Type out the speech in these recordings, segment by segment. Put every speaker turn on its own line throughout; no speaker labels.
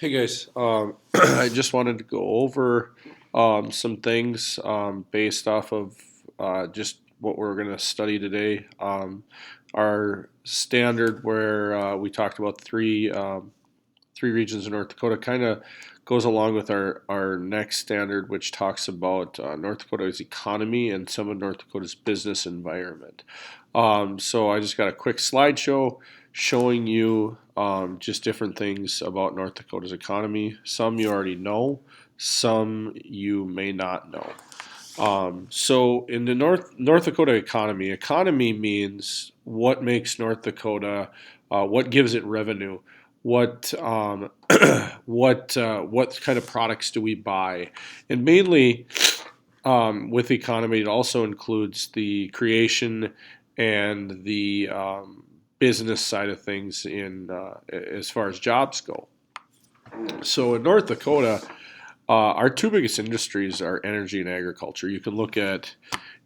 Hey guys, I just wanted to go over some things based off of just what we're going to study today. Our standard, where we talked about three regions in North Dakota, kind of goes along with our next standard, which talks about North Dakota's economy and some of North Dakota's business environment. So I just got a quick slideshow showing you just different things about North Dakota's economy. Some you already know, some you may not know. So in the North Dakota economy means what makes North Dakota, what gives it revenue, what what kind of products do we buy, and mainly with the economy, it also includes the creation and the business side of things in as far as jobs go. So in North Dakota, our two biggest industries are energy and agriculture. You can look at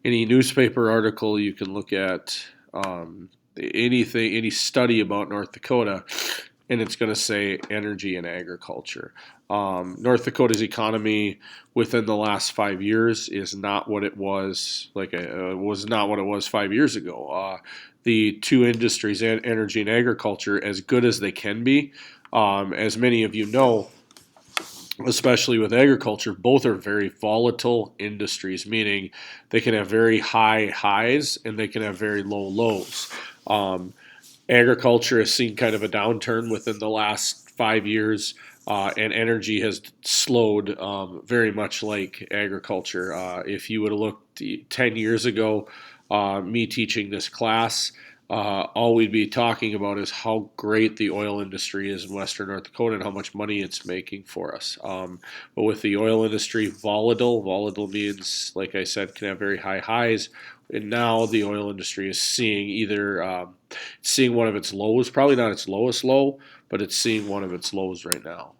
any newspaper article, you can look at anything, any study about North Dakota, and it's going to say energy and agriculture. North Dakota's economy within the last 5 years is not what it was was not what it was 5 years ago. The two industries, energy and agriculture, as good as they can be, as many of you know, especially with agriculture, both are very volatile industries, meaning they can have very high highs and they can have very low lows. Um, Agriculture has seen kind of a downturn within the last 5 years, and energy has slowed very much like agriculture. If you would have looked 10 years ago, me teaching this class, all we'd be talking about is how great the oil industry is in Western North Dakota and how much money it's making for us. But with the oil industry, volatile means, like I said, can have very high highs. And now the oil industry is seeing either seeing one of its lows, probably not its lowest low, but it's seeing one of its lows right now.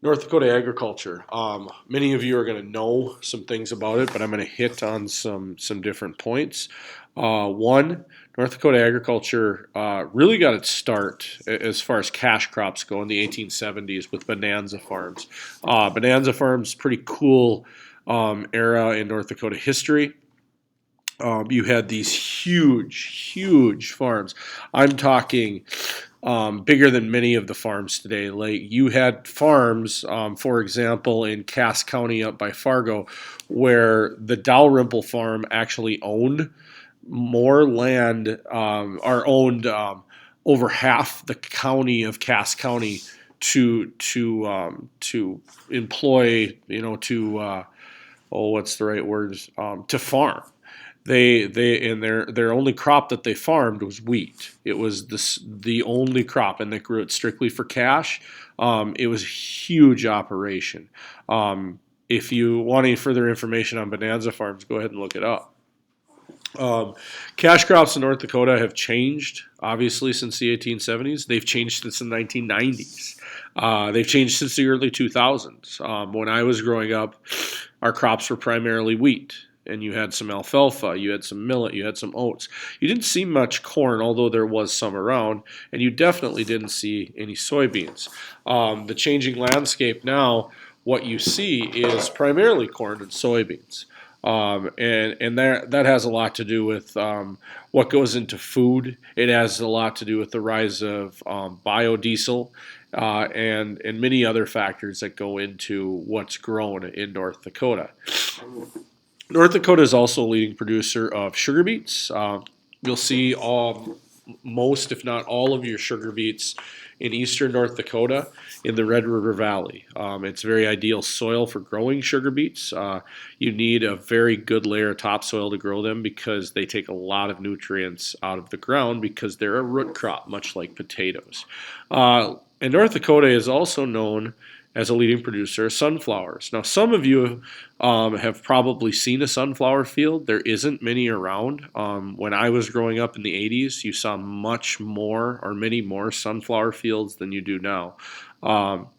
North Dakota agriculture. Many of you are going to know some things about it, but I'm going to hit on some different points. One, North Dakota agriculture really got its start as far as cash crops go in the 1870s with bonanza farms. Bonanza farms, pretty cool era in North Dakota history. You had these huge farms. I'm talking bigger than many of the farms today. Like you had farms, for example, in Cass County up by Fargo, where the Dalrymple farm actually owned more land, or owned over half the county of Cass County to employ, what's the right words, to farm. They and their only crop that they farmed was wheat. It was the only crop, and they grew it strictly for cash. It was a huge operation. If you want any further information on bonanza farms, go ahead and look it up. Um, Cash crops in North Dakota have changed, obviously, since the 1870s. They've changed since the 1990s. They've changed since the early 2000s. When I was growing up, our crops were primarily wheat, and you had some alfalfa, you had some millet, you had some oats. You didn't see much corn, although there was some around, and you definitely didn't see any soybeans. The changing landscape now, what you see is primarily corn and soybeans. And that has a lot to do with what goes into food. It has a lot to do with the rise of biodiesel and many other factors that go into what's grown in North Dakota. North Dakota is also a leading producer of sugar beets. You'll see most, if not all, of your sugar beets in eastern North Dakota in the Red River Valley. It's very ideal soil for growing sugar beets. You need a very good layer of topsoil to grow them because they take a lot of nutrients out of the ground because they're a root crop, much like potatoes. And North Dakota is also known as a leading producer of sunflowers. Now, some of you have probably seen a sunflower field. There isn't many around. When I was growing up in the 80s, you saw much more or many more sunflower fields than you do now. Um,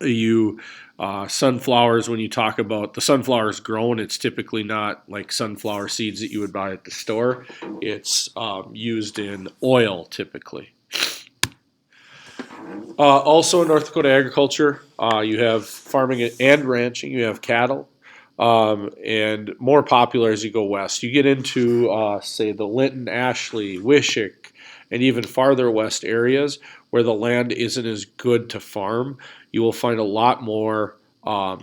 you Sunflowers, when you talk about the sunflowers grown, it's typically not like sunflower seeds that you would buy at the store. It's used in oil typically. Also in North Dakota agriculture, you have farming and ranching. You have cattle, and more popular as you go west. You get into, say, the Linton, Ashley, Wishick, and even farther west areas where the land isn't as good to farm. You will find a lot more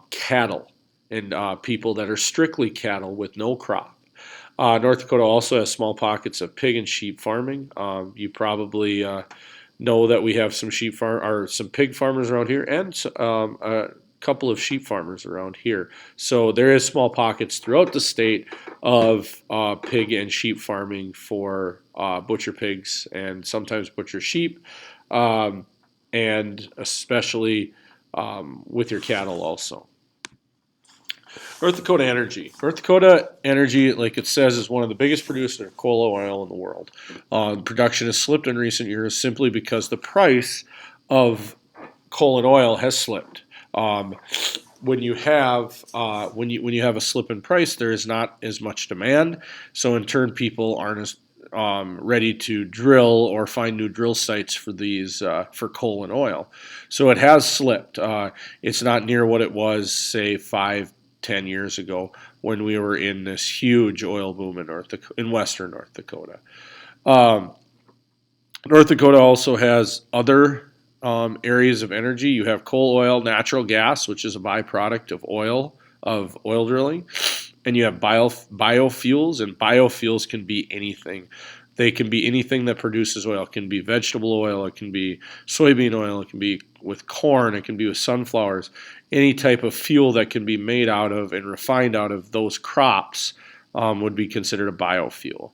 cattle and people that are strictly cattle with no crop. North Dakota also has small pockets of pig and sheep farming. You probably know that we have some sheep farm or some pig farmers around here, and a couple of sheep farmers around here. So there is small pockets throughout the state of pig and sheep farming for butcher pigs and sometimes butcher sheep, um, and especially with your cattle also. North Dakota Energy. North Dakota Energy, like it says, is one of the biggest producers of coal oil in the world. Production has slipped in recent years simply because the price of coal and oil has slipped. Um, when you have a slip in price, there is not as much demand. So in turn, people aren't as ready to drill or find new drill sites for these for coal and oil. So it has slipped. It's not near what it was, say, 5, 10 years ago when we were in this huge oil boom in in western North Dakota. Um, North Dakota also has other areas of energy. You have coal, oil, natural gas, which is a byproduct of oil drilling, and you have biofuels, and biofuels can be anything. They can be anything that produces oil. It can be vegetable oil. It can be soybean oil. It can be with corn. It can be with sunflowers. Any type of fuel that can be made out of and refined out of those crops would be considered a biofuel.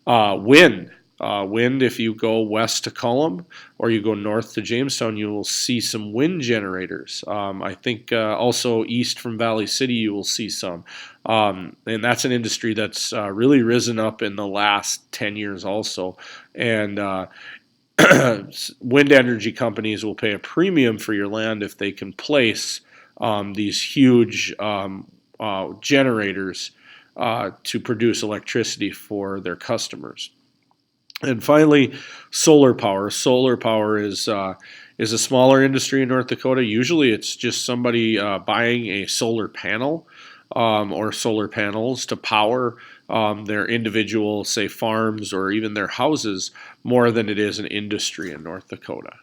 Wind. Wind, if you go west to Cullum or you go north to Jamestown, you will see some wind generators. I think also east from Valley City, you will see some. And that's an industry that's really risen up in the last 10 years also. And wind energy companies will pay a premium for your land if they can place these huge generators to produce electricity for their customers. And finally, solar power. Solar power is a smaller industry in North Dakota. Usually, it's just somebody buying a solar panel or solar panels to power their individual, say, farms or even their houses more than it is an industry in North Dakota.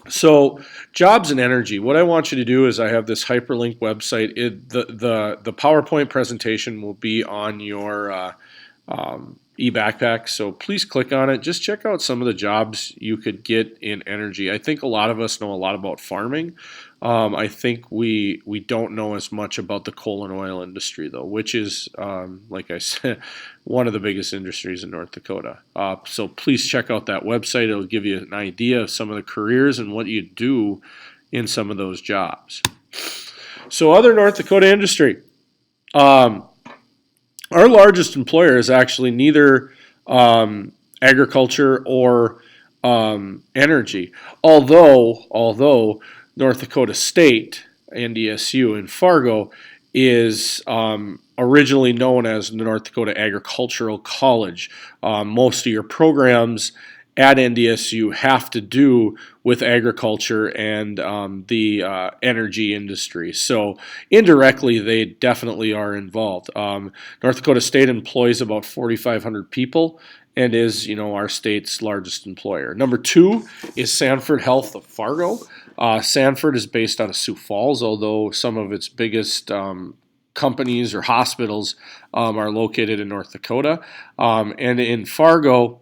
So, jobs and energy. What I want you to do is I have this hyperlink website. The PowerPoint presentation will be on your e-backpack, so please click on it. Just check out some of the jobs you could get in energy. I think a lot of us know a lot about farming. I think we don't know as much about the coal and oil industry, though, which is, like I said, one of the biggest industries in North Dakota. So please check out that website. It'll give you an idea of some of the careers and what you do in some of those jobs. So other North Dakota industry. Our largest employer is actually neither agriculture or energy. Although North Dakota State, NDSU in Fargo, is originally known as North Dakota Agricultural College. Most of your programs at NDSU have to do with agriculture and the energy industry. So indirectly, they definitely are involved. North Dakota State employs about 4,500 people and is, our state's largest employer. Number 2 is Sanford Health of Fargo. Sanford is based out of Sioux Falls, although some of its biggest companies or hospitals are located in North Dakota. And in Fargo,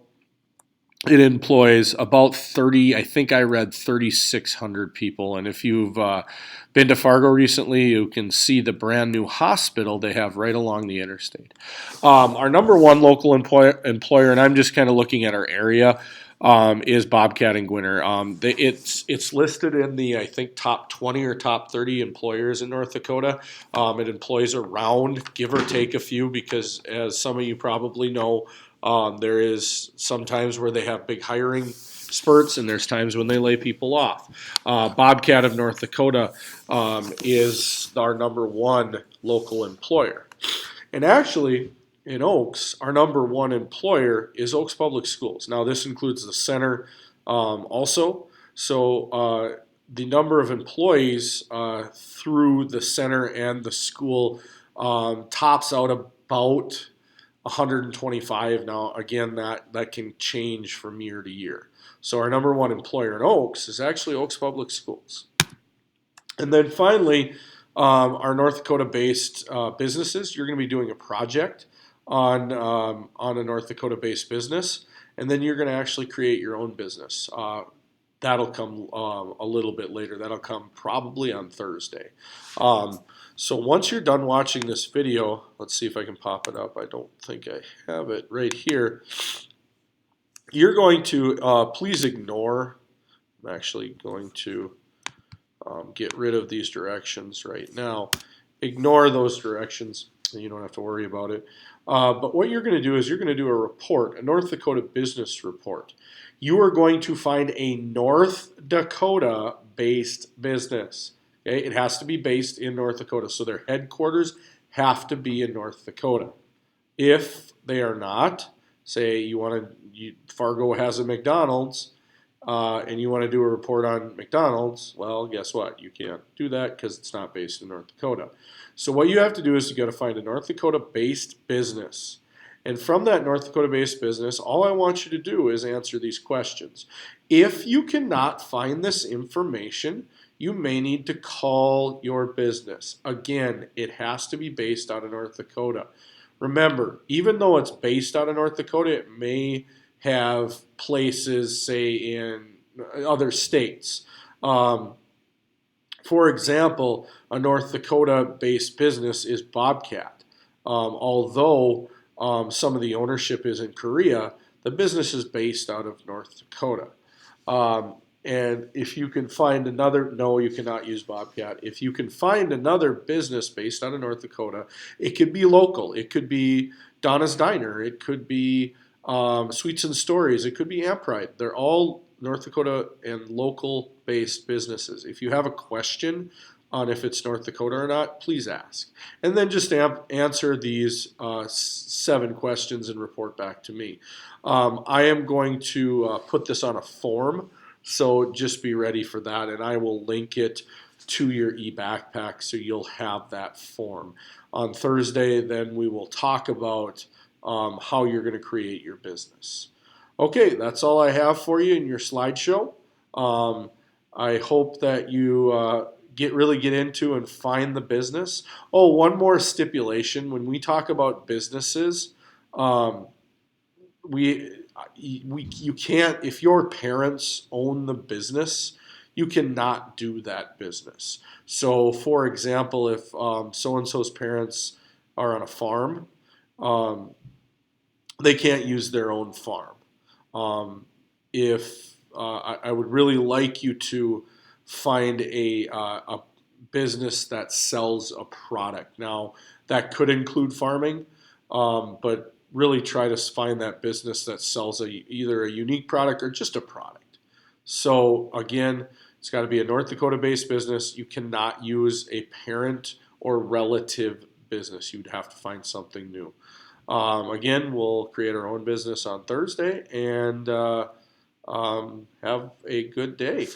it employs about 30, I think I read 3,600 people. And if you've been to Fargo recently, you can see the brand new hospital they have right along the interstate. Our number one local employer, and I'm just kind of looking at our area, is Bobcat and Gwinner. It's listed in the, I think, top 20 or top 30 employers in North Dakota. It employs around, give or take a few, because as some of you probably know, there is some times where they have big hiring spurts, and there's times when they lay people off. Bobcat of North Dakota is our number one local employer. And actually, in Oaks, our number one employer is Oaks Public Schools. Now, this includes the center also. The number of employees through the center and the school tops out about 125. Now, again, that can change from year to year. So our number one employer in Oaks is actually Oaks Public Schools. And then finally, our North Dakota-based businesses, you're going to be doing a project on a North Dakota-based business, and then you're going to actually create your own business. That'll come a little bit later. That'll come probably on Thursday. So once you're done watching this video, let's see if I can pop it up. I don't think I have it right here. You're going to please ignore. I'm actually going to get rid of these directions right now. Ignore those directions. You don't have to worry about it. But what you're going to do is you're going to do a report, a North Dakota business report. You are going to find a North Dakota-based business. Okay? It has to be based in North Dakota, so their headquarters have to be in North Dakota. If they are not, say Fargo has a McDonald's, and you want to do a report on McDonald's, well, guess what? You can't do that because it's not based in North Dakota. So what you have to do is you got to find a North Dakota-based business. And from that North Dakota-based business, all I want you to do is answer these questions. If you cannot find this information, you may need to call your business. Again, it has to be based out of North Dakota. Remember, even though it's based out of North Dakota, it may have places, say, in other states. For example, a North Dakota-based business is Bobcat. Although some of the ownership is in Korea, the business is based out of North Dakota. And if you can find another, no, you cannot use Bobcat. If you can find another business based out of North Dakota, it could be local. It could be Donna's Diner. It could be Sweets and Stories. It could be Ampride. They're all North Dakota and local based businesses. If you have a question on if it's North Dakota or not, please ask. And then just answer these 7 questions and report back to me. I am going to put this on a form, so just be ready for that, and I will link it to your e-backpack so you'll have that form. On Thursday, then we will talk about how you're going to create your business. Okay, that's all I have for you in your slideshow. I hope that you really get into and find the business. Oh, one more stipulation. When we talk about businesses, you can't, if your parents own the business, you cannot do that business. So, for example, if so-and-so's parents are on a farm, they can't use their own farm. If I would really like you to find a business that sells a product. Now, that could include farming, but really try to find that business that sells either a unique product or just a product. So again, it's got to be a North Dakota-based business. You cannot use a parent or relative business. You'd have to find something new. Again, we'll create our own business on Thursday, and have a good day.